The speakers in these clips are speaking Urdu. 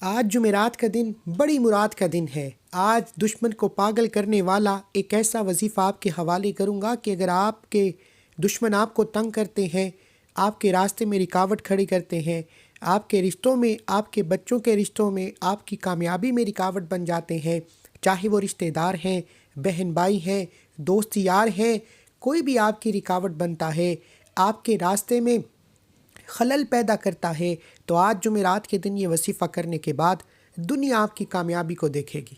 آج جمعرات کا دن بڑی مراد کا دن ہے۔ آج دشمن کو پاگل کرنے والا ایک ایسا وظیفہ آپ کے حوالے کروں گا کہ اگر آپ کے دشمن آپ کو تنگ کرتے ہیں، آپ کے راستے میں رکاوٹ کھڑی کرتے ہیں، آپ کے رشتوں میں، آپ کے بچوں کے رشتوں میں، آپ کی کامیابی میں رکاوٹ بن جاتے ہیں، چاہے وہ رشتہ دار ہیں، بہن بھائی ہیں، دوست یار ہیں، کوئی بھی آپ کی رکاوٹ بنتا ہے، آپ کے راستے میں خلل پیدا کرتا ہے، تو آج جمعرات کے دن یہ وظیفہ کرنے کے بعد دنیا آپ کی کامیابی کو دیکھے گی۔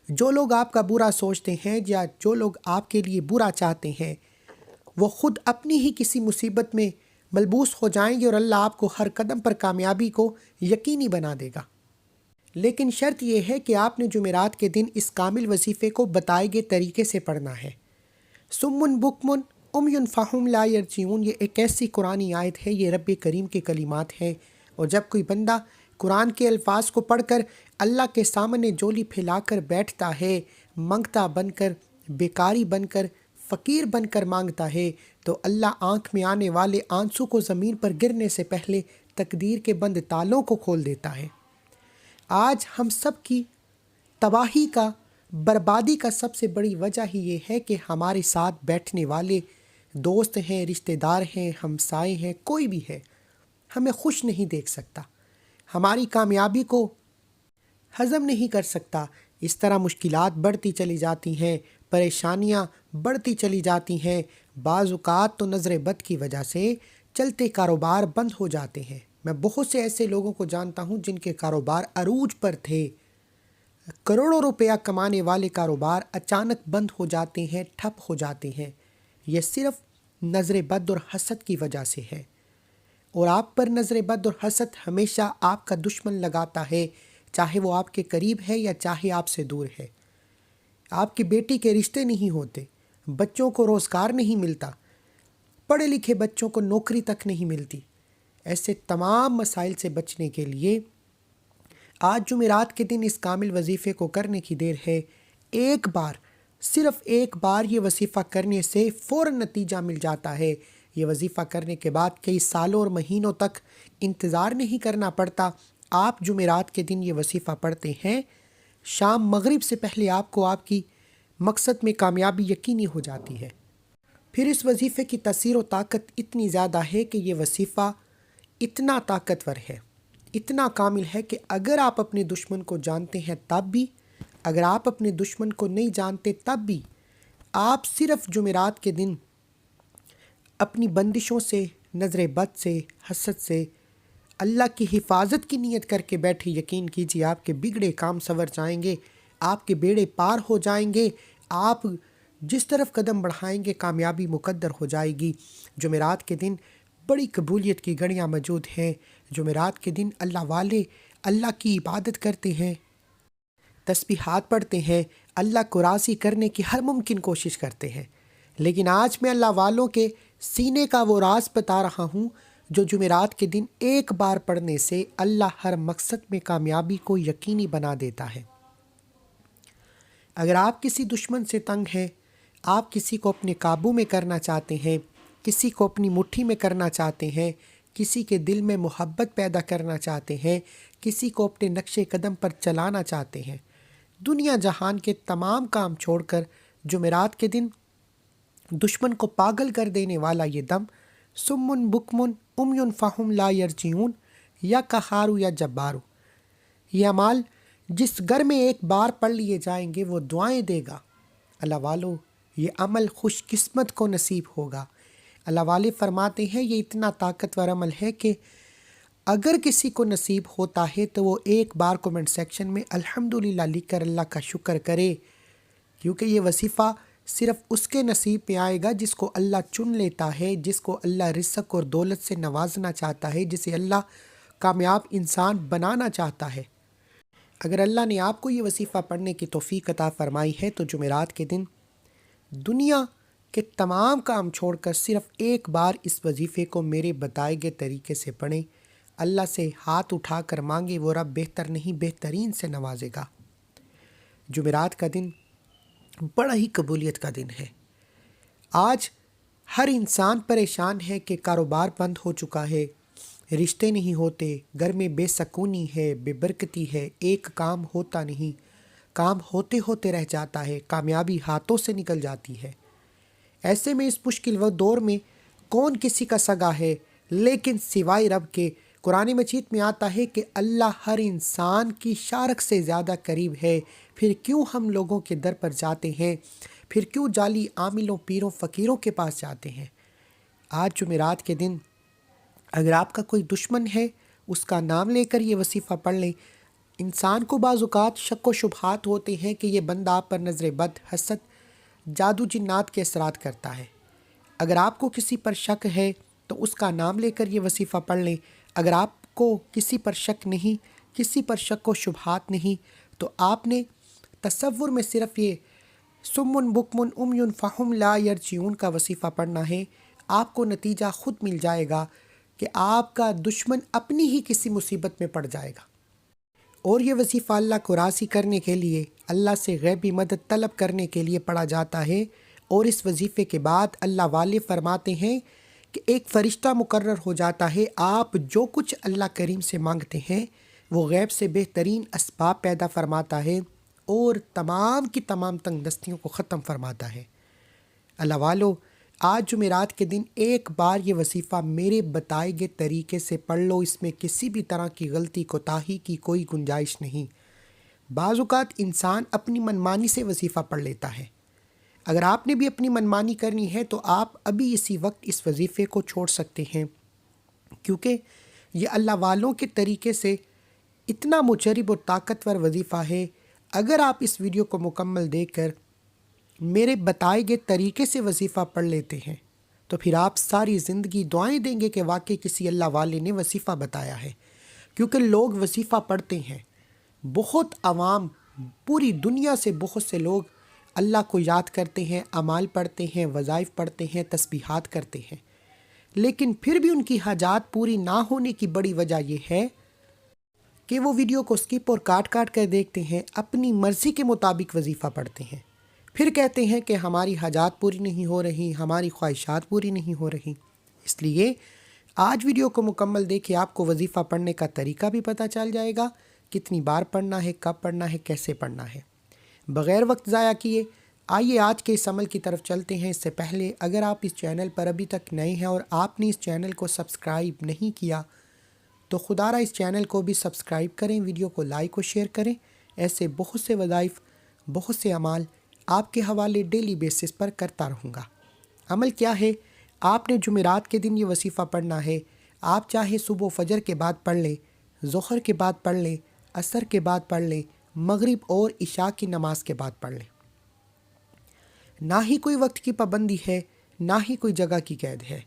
جو لوگ آپ کا برا سوچتے ہیں یا جو لوگ آپ کے لیے برا چاہتے ہیں، وہ خود اپنی ہی کسی مصیبت میں ملبوس ہو جائیں گے اور اللہ آپ کو ہر قدم پر کامیابی کو یقینی بنا دے گا۔ لیکن شرط یہ ہے کہ آپ نے جمعرات کے دن اس کامل وظیفے کو بتائے گئے طریقے سے پڑھنا ہے۔ سمن بکمن امیون فہم لا یرجعون، یہ ایک ایسی قرآنی آیت ہے، یہ رب کریم کے کلمات ہیں، اور جب کوئی بندہ قرآن کے الفاظ کو پڑھ کر اللہ کے سامنے جولی پھیلا کر بیٹھتا ہے، منگتا بن کر، بیکاری بن کر، فقیر بن کر مانگتا ہے، تو اللہ آنکھ میں آنے والے آنسو کو زمین پر گرنے سے پہلے تقدیر کے بند تالوں کو کھول دیتا ہے۔ آج ہم سب کی تباہی کا، بربادی کا سب سے بڑی وجہ ہی یہ ہے کہ ہمارے ساتھ بیٹھنے والے دوست ہیں، رشتہ دار ہیں، ہمسائے ہیں، کوئی بھی ہے، ہمیں خوش نہیں دیکھ سکتا، ہماری کامیابی کو ہضم نہیں کر سکتا۔ اس طرح مشکلات بڑھتی چلی جاتی ہیں، پریشانیاں بڑھتی چلی جاتی ہیں، بعض اوقات تو نظر بد کی وجہ سے چلتے کاروبار بند ہو جاتے ہیں۔ میں بہت سے ایسے لوگوں کو جانتا ہوں جن کے کاروبار عروج پر تھے، کروڑوں روپیہ کمانے والے کاروبار اچانک بند ہو جاتے ہیں، ٹھپ ہو جاتے ہیں۔ یہ صرف نظر بد اور حسد کی وجہ سے ہے، اور آپ پر نظر بد اور حسد ہمیشہ آپ کا دشمن لگاتا ہے، چاہے وہ آپ کے قریب ہے یا چاہے آپ سے دور ہے۔ آپ کی بیٹی کے رشتے نہیں ہوتے، بچوں کو روزگار نہیں ملتا، پڑھے لکھے بچوں کو نوکری تک نہیں ملتی۔ ایسے تمام مسائل سے بچنے کے لیے آج جمعرات کے دن اس کامل وظیفے کو کرنے کی دیر ہے۔ ایک بار، صرف ایک بار یہ وظیفہ کرنے سے فوراً نتیجہ مل جاتا ہے۔ یہ وظیفہ کرنے کے بعد کئی سالوں اور مہینوں تک انتظار نہیں کرنا پڑتا۔ آپ جمعرات کے دن یہ وظیفہ پڑھتے ہیں، شام مغرب سے پہلے آپ کو آپ کی مقصد میں کامیابی یقینی ہو جاتی ہے۔ پھر اس وظیفے کی تاثیر و طاقت اتنی زیادہ ہے کہ یہ وظیفہ اتنا طاقتور ہے، اتنا کامل ہے کہ اگر آپ اپنے دشمن کو جانتے ہیں تب بھی، اگر آپ اپنے دشمن کو نہیں جانتے تب بھی، آپ صرف جمعرات کے دن اپنی بندشوں سے، نظر بد سے، حسد سے اللہ کی حفاظت کی نیت کر کے بیٹھے، یقین کیجیے آپ کے بگڑے کام سنور جائیں گے، آپ کے بیڑے پار ہو جائیں گے، آپ جس طرف قدم بڑھائیں گے کامیابی مقدر ہو جائے گی۔ جمعرات کے دن بڑی قبولیت کی گھڑیاں موجود ہیں۔ جمعرات کے دن اللہ والے اللہ کی عبادت کرتے ہیں، تسبیحات پڑھتے ہیں، اللہ کو راضی کرنے کی ہر ممکن کوشش کرتے ہیں۔ لیکن آج میں اللہ والوں کے سینے کا وہ راز بتا رہا ہوں جو جمعرات کے دن ایک بار پڑھنے سے اللہ ہر مقصد میں کامیابی کو یقینی بنا دیتا ہے۔ اگر آپ کسی دشمن سے تنگ ہیں، آپ کسی کو اپنے قابو میں کرنا چاہتے ہیں، کسی کو اپنی مٹھی میں کرنا چاہتے ہیں، کسی کے دل میں محبت پیدا کرنا چاہتے ہیں، کسی کو اپنے نقش قدم پر چلانا چاہتے ہیں، دنیا جہان کے تمام کام چھوڑ کر جمعرات کے دن دشمن کو پاگل کر دینے والا یہ دم، سمن بکمن امیون فہم لا یرجعون، یا قہارو یا جبارو، یہ اعمال جس گھر میں ایک بار پڑھ لیے جائیں گے وہ دعائیں دے گا۔ اللہ والو، یہ عمل خوش قسمت کو نصیب ہوگا۔ اللہ والے فرماتے ہیں یہ اتنا طاقتور عمل ہے کہ اگر کسی کو نصیب ہوتا ہے تو وہ ایک بار کومنٹ سیکشن میں الحمدللہ لکھ کر اللہ کا شکر کرے، کیونکہ یہ وظیفہ صرف اس کے نصیب میں آئے گا جس کو اللہ چن لیتا ہے، جس کو اللہ رزق اور دولت سے نوازنا چاہتا ہے، جسے اللہ کامیاب انسان بنانا چاہتا ہے۔ اگر اللہ نے آپ کو یہ وظیفہ پڑھنے کی توفیق عطا فرمائی ہے تو جمعرات کے دن دنیا کے تمام کام چھوڑ کر صرف ایک بار اس وظیفے کو میرے بتائے گئے طریقے سے پڑھیں۔ اللہ سے ہاتھ اٹھا کر مانگے، وہ رب بہتر نہیں بہترین سے نوازے گا۔ جمعرات کا دن بڑا ہی قبولیت کا دن ہے۔ آج ہر انسان پریشان ہے کہ کاروبار بند ہو چکا ہے، رشتے نہیں ہوتے، گھر میں بے سکونی ہے، بے برکتی ہے، ایک کام ہوتا نہیں، کام ہوتے ہوتے رہ جاتا ہے، کامیابی ہاتھوں سے نکل جاتی ہے۔ ایسے میں اس مشکل دور میں کون کسی کا سگا ہے لیکن سوائے رب کے۔ قرآن مجید میں آتا ہے کہ اللہ ہر انسان کی شارک سے زیادہ قریب ہے، پھر کیوں ہم لوگوں کے در پر جاتے ہیں، پھر کیوں جعلی عاملوں، پیروں، فقیروں کے پاس جاتے ہیں۔ آج جمعرات کے دن اگر آپ کا کوئی دشمن ہے، اس کا نام لے کر یہ وظیفہ پڑھ لیں۔ انسان کو بعض اوقات شک و شبہات ہوتے ہیں کہ یہ بندہ آپ پر نظر بد، حسد، جادو جنات کے اثرات کرتا ہے۔ اگر آپ کو کسی پر شک ہے تو اس کا نام لے کر یہ وظیفہ پڑھ لیں۔ اگر آپ کو کسی پر شک نہیں، کسی پر شک و شبہات نہیں، تو آپ نے تصور میں صرف یہ سمن بکمن امیون فہم لا یرجعون کا وظیفہ پڑھنا ہے۔ آپ کو نتیجہ خود مل جائے گا کہ آپ کا دشمن اپنی ہی کسی مصیبت میں پڑ جائے گا۔ اور یہ وظیفہ اللہ کو راضی کرنے کے لیے، اللہ سے غیبی مدد طلب کرنے کے لیے پڑھا جاتا ہے۔ اور اس وظیفے کے بعد اللہ والے فرماتے ہیں کہ ایک فرشتہ مقرر ہو جاتا ہے، آپ جو کچھ اللہ کریم سے مانگتے ہیں وہ غیب سے بہترین اسباب پیدا فرماتا ہے اور تمام کی تمام تنگ دستیوں کو ختم فرماتا ہے۔ اللہ والو، آج جمعرات کے دن ایک بار یہ وظیفہ میرے بتائے گئے طریقے سے پڑھ لو، اس میں کسی بھی طرح کی غلطی کوتاہی کی کوئی گنجائش نہیں۔ بعض اوقات انسان اپنی منمانی سے وظیفہ پڑھ لیتا ہے۔ اگر آپ نے بھی اپنی منمانی کرنی ہے تو آپ ابھی اسی وقت اس وظیفے کو چھوڑ سکتے ہیں، کیونکہ یہ اللہ والوں کے طریقے سے اتنا مجرب اور طاقتور وظیفہ ہے۔ اگر آپ اس ویڈیو کو مکمل دیکھ کر میرے بتائے گئے طریقے سے وظیفہ پڑھ لیتے ہیں تو پھر آپ ساری زندگی دعائیں دیں گے کہ واقعی کسی اللہ والے نے وظیفہ بتایا ہے، کیونکہ لوگ وظیفہ پڑھتے ہیں۔ بہت عوام، پوری دنیا سے بہت سے لوگ اللہ کو یاد کرتے ہیں، اعمال پڑھتے ہیں، وظائف پڑھتے ہیں، تسبیحات کرتے ہیں، لیکن پھر بھی ان کی حاجات پوری نہ ہونے کی بڑی وجہ یہ ہے کہ وہ ویڈیو کو سکپ اور کاٹ کاٹ کر دیکھتے ہیں، اپنی مرضی کے مطابق وظیفہ پڑھتے ہیں، پھر کہتے ہیں کہ ہماری حاجات پوری نہیں ہو رہی، ہماری خواہشات پوری نہیں ہو رہی۔ اس لیے آج ویڈیو کو مکمل دیکھیں، آپ کو وظیفہ پڑھنے کا طریقہ بھی پتہ چل جائے گا، کتنی بار پڑھنا ہے، کب پڑھنا ہے، کیسے پڑھنا ہے۔ بغیر وقت ضائع کیے آئیے آج کے اس عمل کی طرف چلتے ہیں۔ اس سے پہلے اگر آپ اس چینل پر ابھی تک نئے ہیں اور آپ نے اس چینل کو سبسکرائب نہیں کیا تو خدا را اس چینل کو بھی سبسکرائب کریں، ویڈیو کو لائک و شیئر کریں۔ ایسے بہت سے وظائف، بہت سے اعمال آپ کے حوالے ڈیلی بیسس پر کرتا رہوں گا۔ عمل کیا ہے؟ آپ نے جمعرات کے دن یہ وظیفہ پڑھنا ہے۔ آپ چاہے صبح و فجر کے بعد پڑھ لیں، ظہر کے بعد پڑھ لیں، عصر کے بعد پڑھ لیں، مغرب اور عشاء کی نماز کے بعد پڑھ لیں۔ نہ ہی کوئی وقت کی پابندی ہے، نہ ہی کوئی جگہ کی قید ہے۔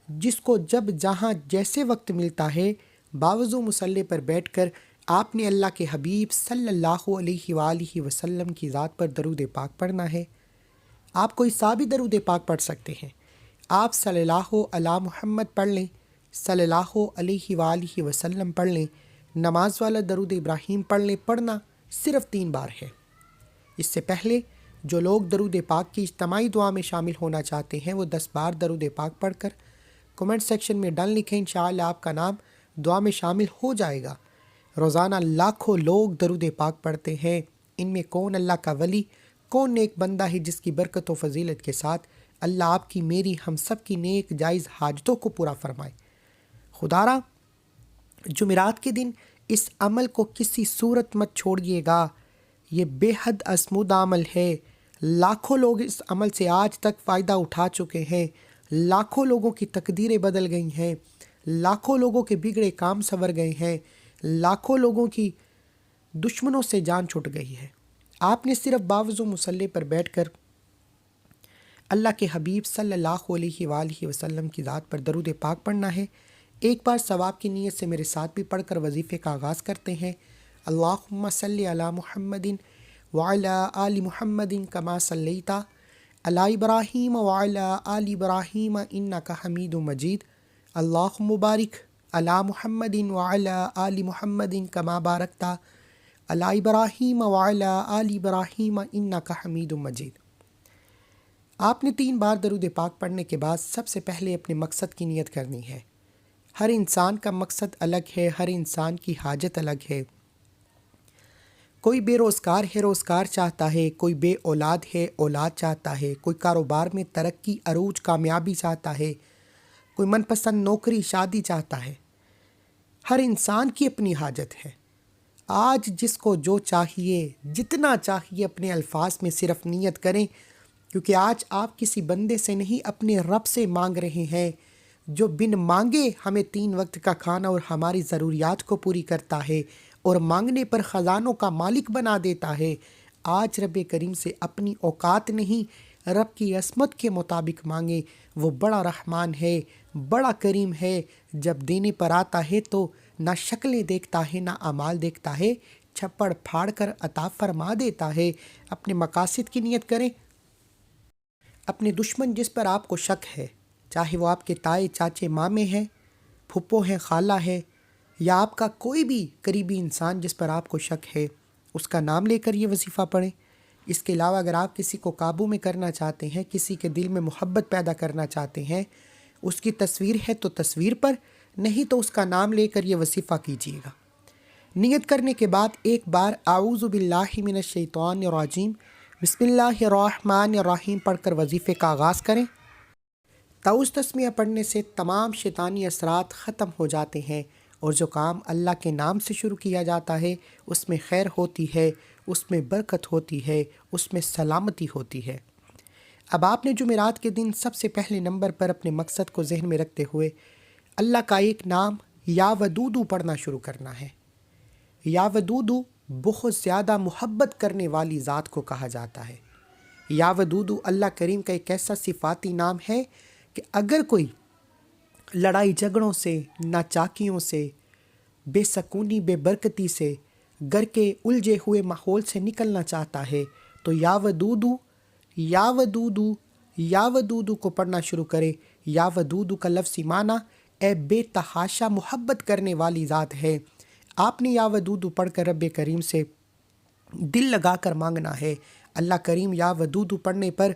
جس کو جب جہاں جیسے وقت ملتا ہے، باوضو مصلی پر بیٹھ کر آپ نے اللہ کے حبیب صلی اللہ علیہ وآلہ وسلم کی ذات پر درود پاک پڑھنا ہے۔ آپ کوئی سا بھی درود پاک پڑھ سکتے ہیں۔ آپ صلی اللہ علی محمد پڑھ لیں، صلی اللہ علیہ وآلہ وسلم پڑھ لیں، نماز والا درود ابراہیم پڑھ لیں۔ پڑھنا صرف 3 بار ہے۔ اس سے پہلے جو لوگ درود پاک کی اجتماعی دعا میں شامل ہونا چاہتے ہیں وہ 10 بار درود پاک پڑھ کر کمنٹ سیکشن میں ڈن لکھیں، انشاءاللہ آپ کا نام دعا میں شامل ہو جائے گا۔ روزانہ لاکھوں لوگ درود پاک پڑھتے ہیں، ان میں کون اللہ کا ولی، کون نیک بندہ ہے جس کی برکت و فضیلت کے ساتھ اللہ آپ کی، میری، ہم سب کی نیک جائز حاجتوں کو پورا فرمائے۔ خدارا جمعرات کے دن اس عمل کو کسی صورت مت چھوڑیے گا، یہ بے حد اسمود عمل ہے۔ لاکھوں لوگ اس عمل سے آج تک فائدہ اٹھا چکے ہیں، لاکھوں لوگوں کی تقدیریں بدل گئی ہیں، لاکھوں لوگوں کے بگڑے کام سنور گئے ہیں، لاکھوں لوگوں کی دشمنوں سے جان چھٹ گئی ہے۔ آپ نے صرف باوضو مصلی پر بیٹھ کر اللہ کے حبیب صلی اللہ علیہ وآلہ وسلم کی ذات پر درود پاک پڑھنا ہے۔ ایک بار ثواب کی نیت سے میرے ساتھ بھی پڑھ کر وظیفے کا آغاز کرتے ہیں۔ اللہم صلی علی محمد وعلی آل محمد کما صلیت علی ابراہیم وعلی آل ابراہیم انک حمید مجید۔ اللہم بارک علی محمد وعلی آل محمد کما بارکت علی ابراہیم وعلی آل ابراہیم انک حمید مجید۔ آپ نے 3 بار درود پاک پڑھنے کے بعد سب سے پہلے اپنے مقصد کی نیت کرنی ہے۔ ہر انسان کا مقصد الگ ہے، ہر انسان کی حاجت الگ ہے۔ کوئی بے روزگار ہے، روزگار چاہتا ہے، کوئی بے اولاد ہے، اولاد چاہتا ہے، کوئی کاروبار میں ترقی، عروج، کامیابی چاہتا ہے، کوئی من پسند نوکری، شادی چاہتا ہے۔ ہر انسان کی اپنی حاجت ہے۔ آج جس کو جو چاہیے، جتنا چاہیے، اپنے الفاظ میں صرف نیت کریں، کیونکہ آج آپ کسی بندے سے نہیں اپنے رب سے مانگ رہے ہیں، جو بن مانگے ہمیں 3 وقت کا کھانا اور ہماری ضروریات کو پوری کرتا ہے اور مانگنے پر خزانوں کا مالک بنا دیتا ہے۔ آج رب کریم سے اپنی اوقات نہیں، رب کی عصمت کے مطابق مانگیں۔ وہ بڑا رحمان ہے، بڑا کریم ہے، جب دینے پر آتا ہے تو نہ شکلیں دیکھتا ہے، نہ اعمال دیکھتا ہے، چھپڑ پھاڑ کر عطا فرما دیتا ہے۔ اپنے مقاصد کی نیت کریں۔ اپنے دشمن جس پر آپ کو شک ہے، چاہے وہ آپ کے تائے، چاچے، مامے ہیں، پھپھو ہیں، خالہ ہے، یا آپ کا کوئی بھی قریبی انسان جس پر آپ کو شک ہے، اس کا نام لے کر یہ وظیفہ پڑھیں۔ اس کے علاوہ اگر آپ کسی کو قابو میں کرنا چاہتے ہیں، کسی کے دل میں محبت پیدا کرنا چاہتے ہیں، اس کی تصویر ہے تو تصویر پر، نہیں تو اس کا نام لے کر یہ وظیفہ کیجیے گا۔ نیت کرنے کے بعد ایک بار اعوذ باللہ من الشیطان الرجیم بسم اللہ الرحمن الرحیم پڑھ کر وظیفے کا آغاز کریں۔ تعوذ تسمیہ پڑھنے سے تمام شیطانی اثرات ختم ہو جاتے ہیں، اور جو کام اللہ کے نام سے شروع کیا جاتا ہے اس میں خیر ہوتی ہے، اس میں برکت ہوتی ہے، اس میں سلامتی ہوتی ہے۔ اب آپ نے جمعرات کے دن سب سے پہلے نمبر پر اپنے مقصد کو ذہن میں رکھتے ہوئے اللہ کا ایک نام یا ودودو پڑھنا شروع کرنا ہے۔ یا ودودو بہت زیادہ محبت کرنے والی ذات کو کہا جاتا ہے۔ یا ودودو اللہ کریم کا ایک ایسا صفاتی نام ہے کہ اگر کوئی لڑائی جھگڑوں سے، ناچاکیوں سے، بے سکونی، بے برکتی سے، گھر کے الجھے ہوئے ماحول سے نکلنا چاہتا ہے تو یا ودودو یا ودودو یا ودودو کو پڑھنا شروع کرے۔ یا ودودو کا لفظی معنی اے بے تحاشا محبت کرنے والی ذات ہے۔ آپ نے یا ودودو پڑھ کر رب کریم سے دل لگا کر مانگنا ہے۔ اللہ کریم یا ودودو پڑھنے پر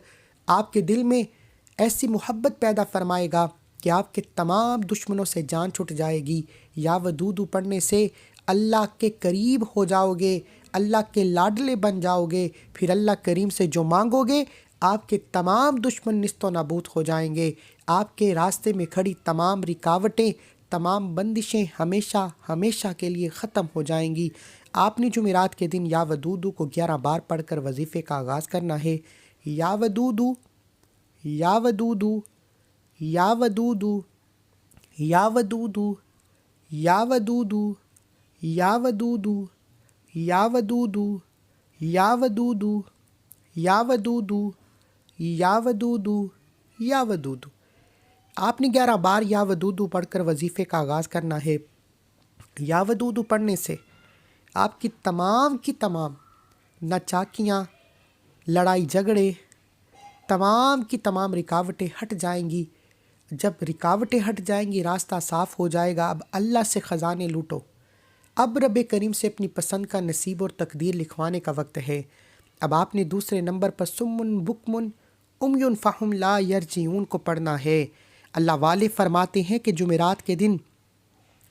آپ کے دل میں ایسی محبت پیدا فرمائے گا کہ آپ کے تمام دشمنوں سے جان چھٹ جائے گی۔ یا ودودو پڑھنے سے اللہ کے قریب ہو جاؤ گے، اللہ کے لاڈلے بن جاؤ گے، پھر اللہ کریم سے جو مانگو گے آپ کے تمام دشمن نیست و نابود ہو جائیں گے۔ آپ کے راستے میں کھڑی تمام رکاوٹیں، تمام بندشیں ہمیشہ ہمیشہ کے لیے ختم ہو جائیں گی۔ آپ نے جمعرات کے دن یا ودودو کو 11 بار پڑھ کر وظیفے کا آغاز کرنا ہے۔ یا ودودو یا ودودو یا ودودو یا ودودو یا ودودو یا ودودو یا ودودو یا ودودو یا ودودو یا ودودو یا ودودو۔ آپ نے 11 بار یا ودودو پڑھ کر وظیفے کا آغاز کرنا ہے۔ یا ودودو پڑھنے سے آپ کی تمام ناچاکیاں، لڑائی جھگڑے، تمام کی تمام رکاوٹیں ہٹ جائیں گی۔ جب رکاوٹیں ہٹ جائیں گی، راستہ صاف ہو جائے گا۔ اب اللہ سے خزانے لوٹو۔ اب رب کریم سے اپنی پسند کا نصیب اور تقدیر لکھوانے کا وقت ہے۔ اب آپ نے دوسرے نمبر پر سمن بکمن امیون فہم لا یرجعون کو پڑھنا ہے۔ اللہ والے فرماتے ہیں کہ جمعرات کے دن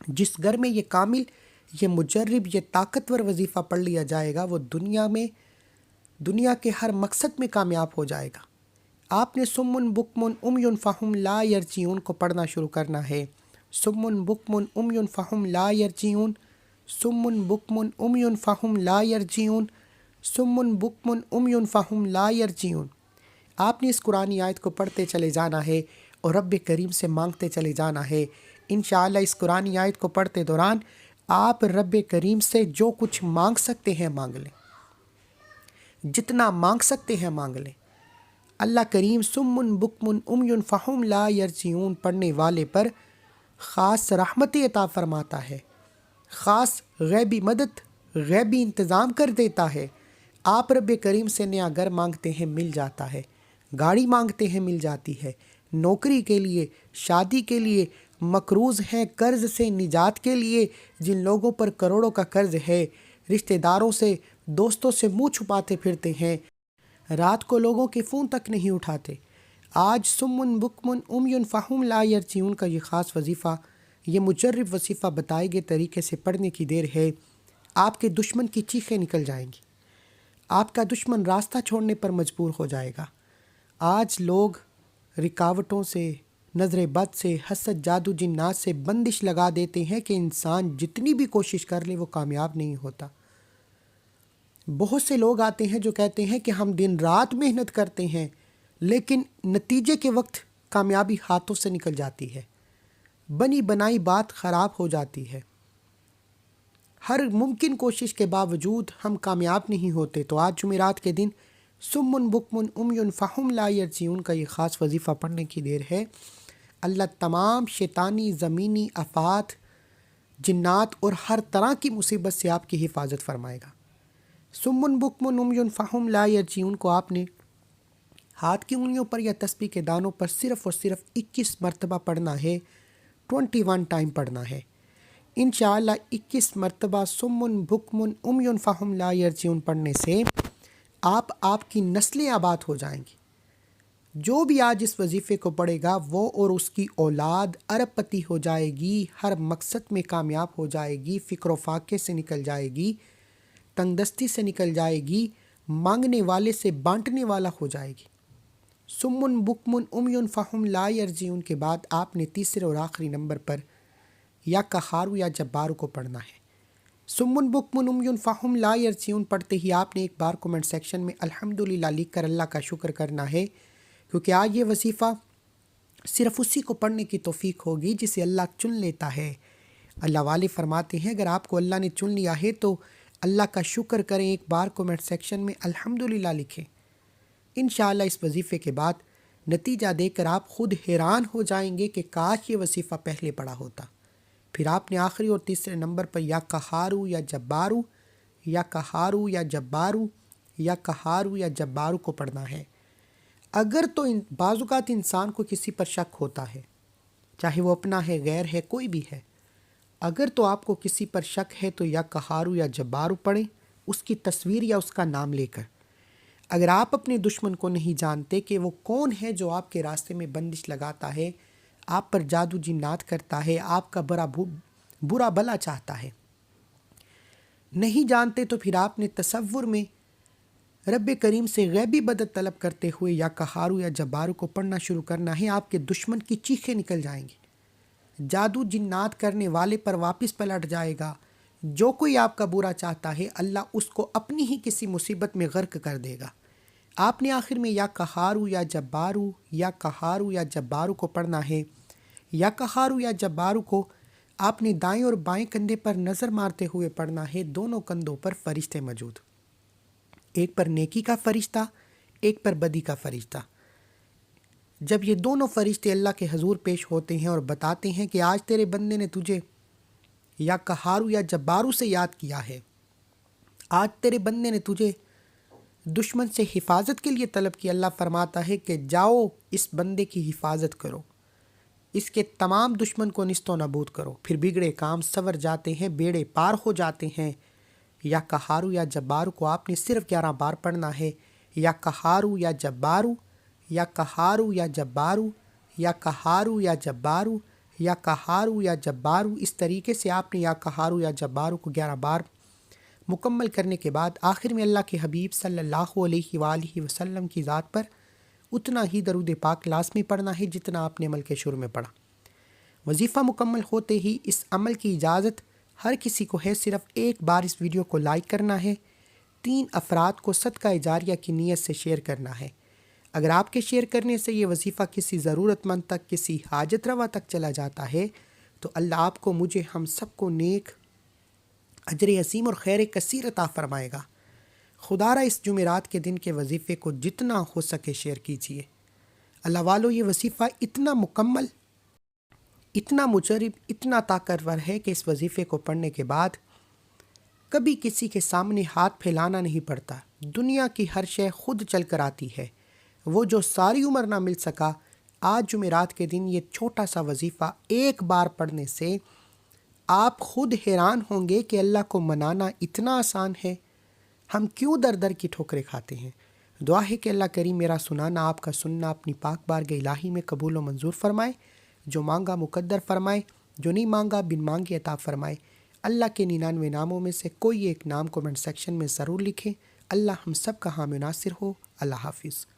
جس گھر میں یہ کامل، یہ مجرب، یہ طاقتور وظیفہ پڑھ لیا جائے گا، وہ دنیا کے ہر مقصد میں کامیاب ہو جائے گا۔ آپ نے سمن بکمن امیون فہم لا یرجعون کو پڑھنا شروع کرنا ہے۔ سمن بکمن امیون فہم لا یرجعون، سمن بکمن امیون فہم لا یرجعون، سمن بکمن امیون فہم لا یرجعون۔ آپ نے اس قرآنی آیت کو پڑھتے چلے جانا ہے اور رب کریم سے مانگتے چلے جانا ہے۔ انشاءاللہ اس قرآنی آیت کو پڑھتے دوران آپ رب کریم سے جو کچھ مانگ سکتے ہیں مانگ لیں، جتنا مانگ سکتے ہیں مانگ لیں۔ اللہ کریم سمن بکمن امیون فہم لا یرجعون پڑھنے والے پر خاص رحمت عطا فرماتا ہے، خاص غیبی مدد، غیبی انتظام کر دیتا ہے۔ آپ رب کریم سے نیا گھر مانگتے ہیں مل جاتا ہے، گاڑی مانگتے ہیں مل جاتی ہے، نوکری کے لیے، شادی کے لیے، مقروض ہیں قرض سے نجات کے لیے، جن لوگوں پر کروڑوں کا قرض ہے، رشتہ داروں سے، دوستوں سے منہ چھپاتے پھرتے ہیں، رات کو لوگوں کے فون تک نہیں اٹھاتے، آج سمن بکمن امیون فہم لا یرجعون کا یہ خاص وظیفہ یہ مجرب وظیفہ بتائے گئے طریقے سے پڑھنے کی دیر ہے، آپ کے دشمن کی چیخیں نکل جائیں گی، آپ کا دشمن راستہ چھوڑنے پر مجبور ہو جائے گا۔ آج لوگ رکاوٹوں سے، نظر بد سے، حسد، جادو، جنات سے بندش لگا دیتے ہیں کہ انسان جتنی بھی کوشش کر لے وہ کامیاب نہیں ہوتا۔ بہت سے لوگ آتے ہیں جو کہتے ہیں کہ ہم دن رات محنت کرتے ہیں لیکن نتیجے کے وقت کامیابی ہاتھوں سے نکل جاتی ہے، بنی بنائی بات خراب ہو جاتی ہے، ہر ممکن کوشش کے باوجود ہم کامیاب نہیں ہوتے۔ تو آج جمعرات کے دن سمن بکمن امیون فہم لا یرجعون کا یہ خاص وظیفہ پڑھنے کی دیر ہے۔ اللہ تمام شیطانی، زمینی آفات، جنات اور ہر طرح کی مصیبت سے آپ کی حفاظت فرمائے گا۔ سمن بکمن امیون فہم لا یرجعون کو آپ نے ہاتھ کی انگلیوں پر یا تسبیح کے دانوں پر صرف اور صرف 21 مرتبہ پڑھنا ہے، 21 ٹائم پڑھنا ہے۔ انشاءاللہ 21 مرتبہ سمن بکمن امیون فہم لا یرجعون پڑھنے سے آپ کی نسلیں آباد ہو جائیں گی۔ جو بھی آج اس وظیفے کو پڑھے گا وہ اور اس کی اولاد ارب پتی ہو جائے گی، ہر مقصد میں کامیاب ہو جائے گی، فکر و فاقے سے نکل جائے گی، تنگ دستی سے نکل جائے گی، مانگنے والے سے بانٹنے والا ہو جائے گی۔ سمن بکمن امیون فہم لا یرجعون کے بعد آپ نے تیسرے اور آخری نمبر پر یا قہارو یا جبارو کو پڑھنا ہے۔ سمن بکمن امیون فہم لا یرجعون پڑھتے ہی آپ نے ایک بار کومنٹ سیکشن میں الحمدللہ لکھ کر اللہ کا شکر کرنا ہے، کیونکہ آج یہ وظیفہ صرف اسی کو پڑھنے کی توفیق ہوگی جسے اللہ چن لیتا ہے۔ اللہ والے فرماتے ہیں اگر آپ کو اللہ نے چن لیا ہے تو اللہ کا شکر کریں، ایک بار کومنٹ سیکشن میں الحمدللہ لکھیں۔ انشاءاللہ اس وظیفے کے بعد نتیجہ دے کر آپ خود حیران ہو جائیں گے کہ کاش یہ وظیفہ پہلے پڑھا ہوتا۔ پھر آپ نے آخری اور تیسرے نمبر پر یا قہارو یا جبارو، یا قہارو یا جبارو، یا قہارو یا جبارو کو پڑھنا ہے۔ اگر تو بعض اوقات انسان کو کسی پر شک ہوتا ہے، چاہے وہ اپنا ہے، غیر ہے، کوئی بھی ہے، اگر تو آپ کو کسی پر شک ہے تو یا قہارو یا جبارو پڑھیں، اس کی تصویر یا اس کا نام لے کر۔ اگر آپ اپنے دشمن کو نہیں جانتے کہ وہ کون ہے جو آپ کے راستے میں بندش لگاتا ہے، آپ پر جادو جنات کرتا ہے، آپ کا برا بھلا چاہتا ہے، نہیں جانتے تو پھر آپ نے تصور میں رب کریم سے غیبی مدد طلب کرتے ہوئے یا قہارو یا جبارو کو پڑھنا شروع کرنا ہے۔ آپ کے دشمن کی چیخیں نکل جائیں گی، جادو جنات کرنے والے پر واپس پلٹ جائے گا، جو کوئی آپ کا برا چاہتا ہے اللہ اس کو اپنی ہی کسی مصیبت میں غرق کر دے گا۔ آپ نے آخر میں یا قہارو یا جبارو، یا قہارو یا جبارو کو پڑھنا ہے۔ یا قہارو یا جبارو کو آپ نے دائیں اور بائیں کندھے پر نظر مارتے ہوئے پڑھنا ہے۔ دونوں کندھوں پر فرشتے موجود، ایک پر نیکی کا فرشتہ، ایک پر بدی کا فرشتہ۔ جب یہ دونوں فرشتے اللہ کے حضور پیش ہوتے ہیں اور بتاتے ہیں کہ آج تیرے بندے نے تجھے یا قہارو یا جبارو سے یاد کیا ہے، آج تیرے بندے نے تجھے دشمن سے حفاظت کے لیے طلب کیا، اللہ فرماتا ہے کہ جاؤ اس بندے کی حفاظت کرو، اس کے تمام دشمن کو نیست و نابود کرو۔ پھر بگڑے کام سنور جاتے ہیں، بیڑے پار ہو جاتے ہیں۔ یا قہارو یا جبارو کو آپ نے صرف 11 بار پڑھنا ہے۔ یا قہارو یا جبارو، یا قہارو یا جبارو، یا قہارو یا جبارو، یا قہارو یا جبارو، اس طریقے سے آپ نے یا قہارو یا جبارو کو 11 بار مکمل کرنے کے بعد آخر میں اللہ کے حبیب صلی اللہ علیہ وآلہ وسلم کی ذات پر اتنا ہی درود پاک لازمی پڑھنا ہے جتنا آپ نے عمل کے شروع میں پڑھا۔ وظیفہ مکمل ہوتے ہی اس عمل کی اجازت ہر کسی کو ہے، صرف ایک بار اس ویڈیو کو لائک کرنا ہے، 3 افراد کو صدقہ جاریہ کی نیت سے شیئر کرنا ہے۔ اگر آپ کے شیئر کرنے سے یہ وظیفہ کسی ضرورت مند تک، کسی حاجت روا تک چلا جاتا ہے تو اللہ آپ کو، مجھے، ہم سب کو نیک اجر عظیم اور خیر کثیر عطا فرمائے گا۔ خدا را اس جمعرات کے دن کے وظیفے کو جتنا ہو سکے شیئر کیجیے۔ اللہ والو، یہ وظیفہ اتنا مکمل، اتنا مجرب، اتنا طاقتور ہے کہ اس وظیفے کو پڑھنے کے بعد کبھی کسی کے سامنے ہاتھ پھیلانا نہیں پڑتا، دنیا کی ہر شے خود چل کر آتی ہے۔ وہ جو ساری عمر نہ مل سکا، آج جمعرات کے دن یہ چھوٹا سا وظیفہ ایک بار پڑھنے سے آپ خود حیران ہوں گے کہ اللہ کو منانا اتنا آسان ہے، ہم کیوں در در کی ٹھوکریں کھاتے ہیں۔ دعا ہے کہ اللہ کریم میرا سنانا، آپ کا سننا اپنی پاک بارگاہ الہی میں قبول و منظور فرمائے، جو مانگا مقدر فرمائے، جو نہیں مانگا بن مانگے عطا فرمائے۔ اللہ کے 99 ناموں میں سے کوئی ایک نام کومنٹ سیکشن میں ضرور لکھیں۔ اللہ ہم سب کا حامی و ناصر ہو۔ اللہ حافظ۔